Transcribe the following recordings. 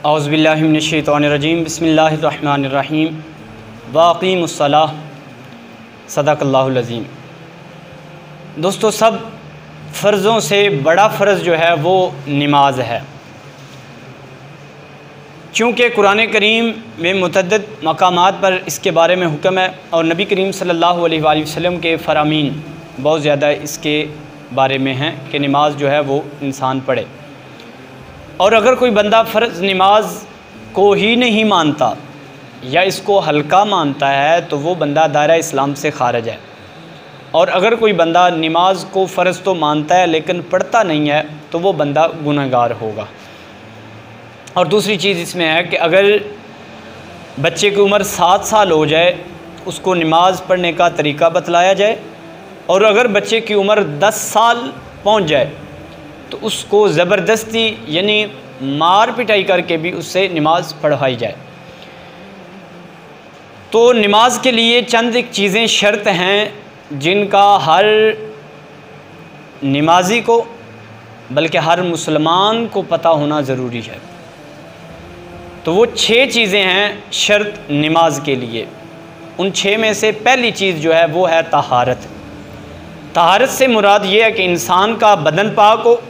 औज़ुबिल्लाहि मिनश्शैतानिर्रजीम बिस्मिल्लाहिर्रहमानिर्रहीम वाक़ीमुस्सलाह सदक़ल्लाहुल अज़ीम। दोस्तों, सब फ़र्ज़ों से बड़ा फ़र्ज़ जो है वो नमाज है। चूँकि कुरान करीम में मुतअद्दिद मकामात पर इसके बारे में हुक्म है और नबी करीम सल्लल्लाहु अलैहि वसल्लम के फ़रामीन बहुत ज़्यादा इसके बारे में हैं कि नमाज जो है वो इंसान पढ़े। और अगर कोई बंदा फ़र्ज़ नमाज को ही नहीं मानता या इसको हल्का मानता है तो वो बंदा दायरा इस्लाम से ख़ारिज है। और अगर कोई बंदा नमाज को फ़र्ज़ तो मानता है लेकिन पढ़ता नहीं है तो वो बंदा गुनहगार होगा। और दूसरी चीज़ इसमें है कि अगर बच्चे की उम्र 7 साल हो जाए उसको नमाज पढ़ने का तरीक़ा बतलाया जाए, और अगर बच्चे की उम्र 10 साल पहुंच जाए तो उसको ज़बरदस्ती यानी मार पिटाई करके भी उससे नमाज पढ़वाई जाए। तो नमाज के लिए चंद एक चीज़ें शर्त हैं जिनका हर नमाजी को बल्कि हर मुसलमान को पता होना ज़रूरी है। तो वो 6 चीज़ें हैं शर्त नमाज के लिए। उन 6 में से पहली चीज़ जो है वो है तहारत। तहारत से मुराद ये है कि इंसान का बदन पाक हो,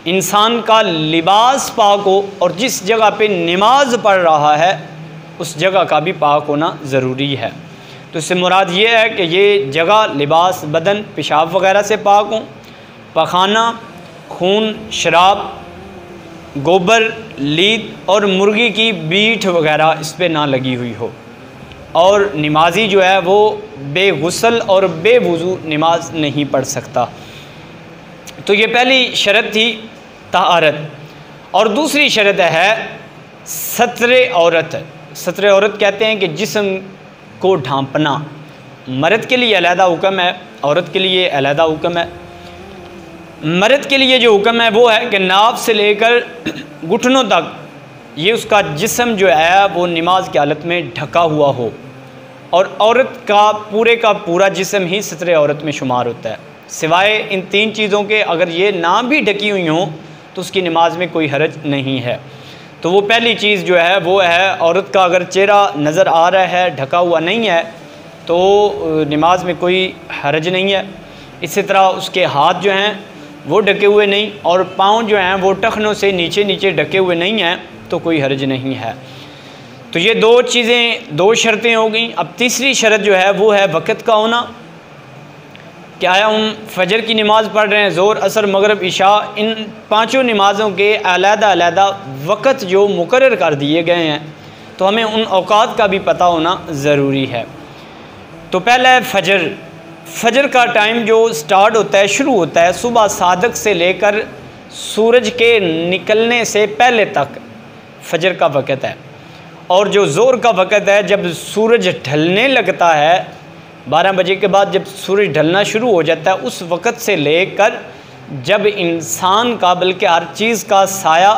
इंसान का लिबास पाक हो, और जिस जगह पे नमाज पढ़ रहा है उस जगह का भी पाक होना ज़रूरी है। तो इससे मुराद ये है कि ये जगह, लिबास, बदन पेशाब वगैरह से पाक हो, पखाना, खून, शराब, गोबर, लीद और मुर्गी की बीठ वगैरह इस पे ना लगी हुई हो। और नमाजी जो है वो बेगुसल और बेवुज़ू नमाज नहीं पढ़ सकता। तो ये पहली शर्त थी तहारत। और दूसरी शर्त है सत्रे औरत। सत्रे औरत कहते हैं कि जिस्म को ढांपना। मर्द के लिए अलहदा हुक्म है, औरत के लिए अलहदा हुक्म है। मर्द के लिए जो हुक्म है वो है कि नाभ से लेकर घुटनों तक ये उसका जिस्म जो है वो नमाज की हालत में ढका हुआ हो, और औरत का पूरा जिस्म ही सत्रे औरत में शुमार होता है। सिवाय इन 3 चीज़ों के अगर ये ना भी ढकी हुई हों तो उसकी नमाज में कोई हरज नहीं है। तो वो पहली चीज़ जो है वो है औरत का अगर चेहरा नज़र आ रहा है, ढका हुआ नहीं है, तो नमाज में कोई हरज नहीं है। इसी तरह उसके हाथ जो हैं वो ढके हुए नहीं और पाँव जो हैं वो टखनों से नीचे नीचे ढके हुए नहीं हैं तो कोई हरज नहीं है। तो ये 2 चीज़ें, 2 शर्तें हो गई। अब तीसरी शर्त जो है वो है वक़्त का होना। क्या है, हम फजर की नमाज़ पढ़ रहे हैं, ज़ोर, असर, मगरिब, इशा, इन 5 नमाज़ों के अलहदा वक़्त जो मुकर्रर कर दिए गए हैं, तो हमें उन औकात का भी पता होना ज़रूरी है। तो पहला है फजर। फजर का टाइम जो स्टार्ट होता है, शुरू होता है सुबह सादक से लेकर सूरज के निकलने से पहले तक फजर का वक़्त है। और जो ज़ोर का वक़्त है जब सूरज ढलने लगता है, 12 बजे के बाद जब सूरज ढलना शुरू हो जाता है, उस वक़्त से लेकर जब इंसान का बल्कि हर चीज़ का साया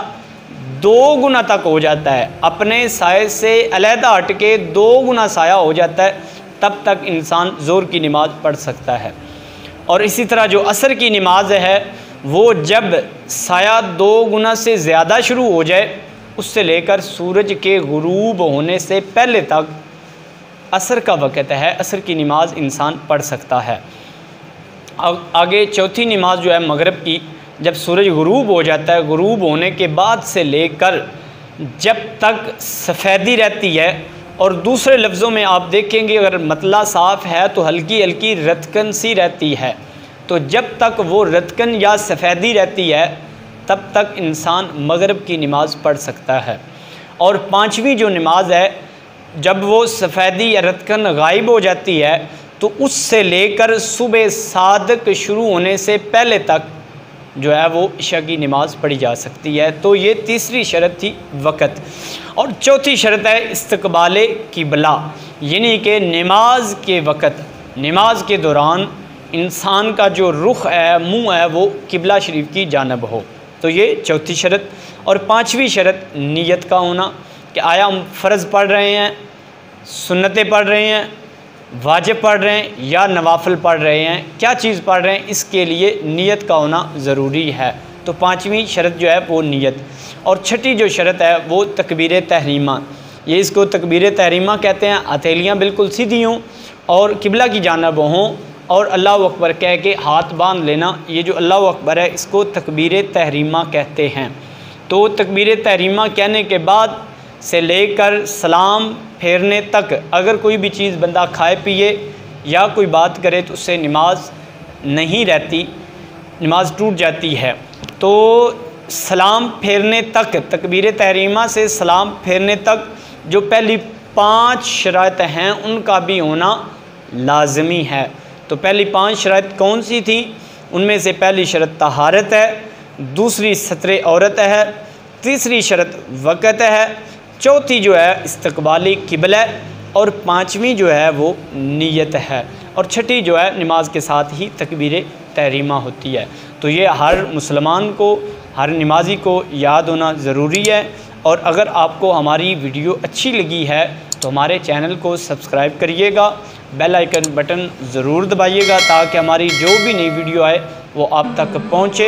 2 गुना तक हो जाता है, अपने साए से अलहदा हट के 2 गुना साया हो जाता है, तब तक इंसान ज़ोर की नमाज़ पढ़ सकता है। और इसी तरह जो असर की नमाज है वो जब साया 2 गुना से ज़्यादा शुरू हो जाए, उससे लेकर सूरज के गुरूब होने से पहले तक असर का वक़्त है, असर की नमाज इंसान पढ़ सकता है। आगे चौथी नमाज जो है मगरिब की, जब सूरज गुरूब हो जाता है, गुरूब होने के बाद से लेकर जब तक सफ़ेदी रहती है, और दूसरे लफ्ज़ों में आप देखेंगे अगर मतला साफ़ है तो हल्की हल्की रतकन सी रहती है, तो जब तक वो रतकन या सफ़ेदी रहती है तब तक इंसान मगरिब की नमाज़ पढ़ सकता है। और 5वीं जो नमाज है, जब वो सफ़ेदी या रतकन गायब हो जाती है तो उससे लेकर सुबह सादक शुरू होने से पहले तक जो है वो इशा की नमाज़ पढ़ी जा सकती है। तो ये तीसरी शर्त थी वक़्त। और चौथी शर्त है इस्तक़बाले क़िबला, यानी कि नमाज के वक़्त, नमाज के दौरान इंसान का जो रुख है, मुँह है, वो क़िबला शरीफ की जानब हो। तो ये चौथी शर्त। और 5वीं शर्त नियत का होना कि आया हम फ़र्ज़ पढ़ रहे हैं, सुन्नतें पढ़ रहे हैं, वाजिब पढ़ रहे हैं या नवाफिल पढ़ रहे हैं, क्या चीज़ पढ़ रहे हैं, इसके लिए नीयत का होना ज़रूरी है। तो पाँचवीं शर्त जो है वो नीयत। और छठी जो शर्त है वो तकबीर तहरीमा, ये इसको तकबीर तहरीमा कहते हैं। हथेलियाँ बिल्कुल सीधी हों और किबला की जानिब हों और अल्लाह अकबर कह के हाथ बांध लेना, ये जो अल्लाह अकबर है इसको तकबीर तहरीमा कहते हैं। तो तकबीर तहरीमा कहने के बाद से लेकर सलाम फेरने तक अगर कोई भी चीज़ बंदा खाए पिए या कोई बात करे तो उससे नमाज नहीं रहती, नमाज टूट जाती है। तो सलाम फेरने तक, तकबीर तहरीमा से सलाम फेरने तक जो पहली 5 शराइत हैं उनका भी होना लाजमी है। तो पहली 5 शराइत कौन सी थी? उनमें से पहली शर्त तहारत है, दूसरी सत्र औरत है, तीसरी शर्त वक़्त है, चौथी जो है इस्तकबाली किबला और पाँचवीं जो है वो नीयत है और छठी जो है नमाज के साथ ही तकबीर तहरीमा होती है। तो ये हर मुसलमान को, हर नमाजी को याद होना ज़रूरी है। और अगर आपको हमारी वीडियो अच्छी लगी है तो हमारे चैनल को सब्सक्राइब करिएगा, बेल आइकन बटन ज़रूर दबाइएगा ताकि हमारी जो भी नई वीडियो आए वो आप तक पहुँचे।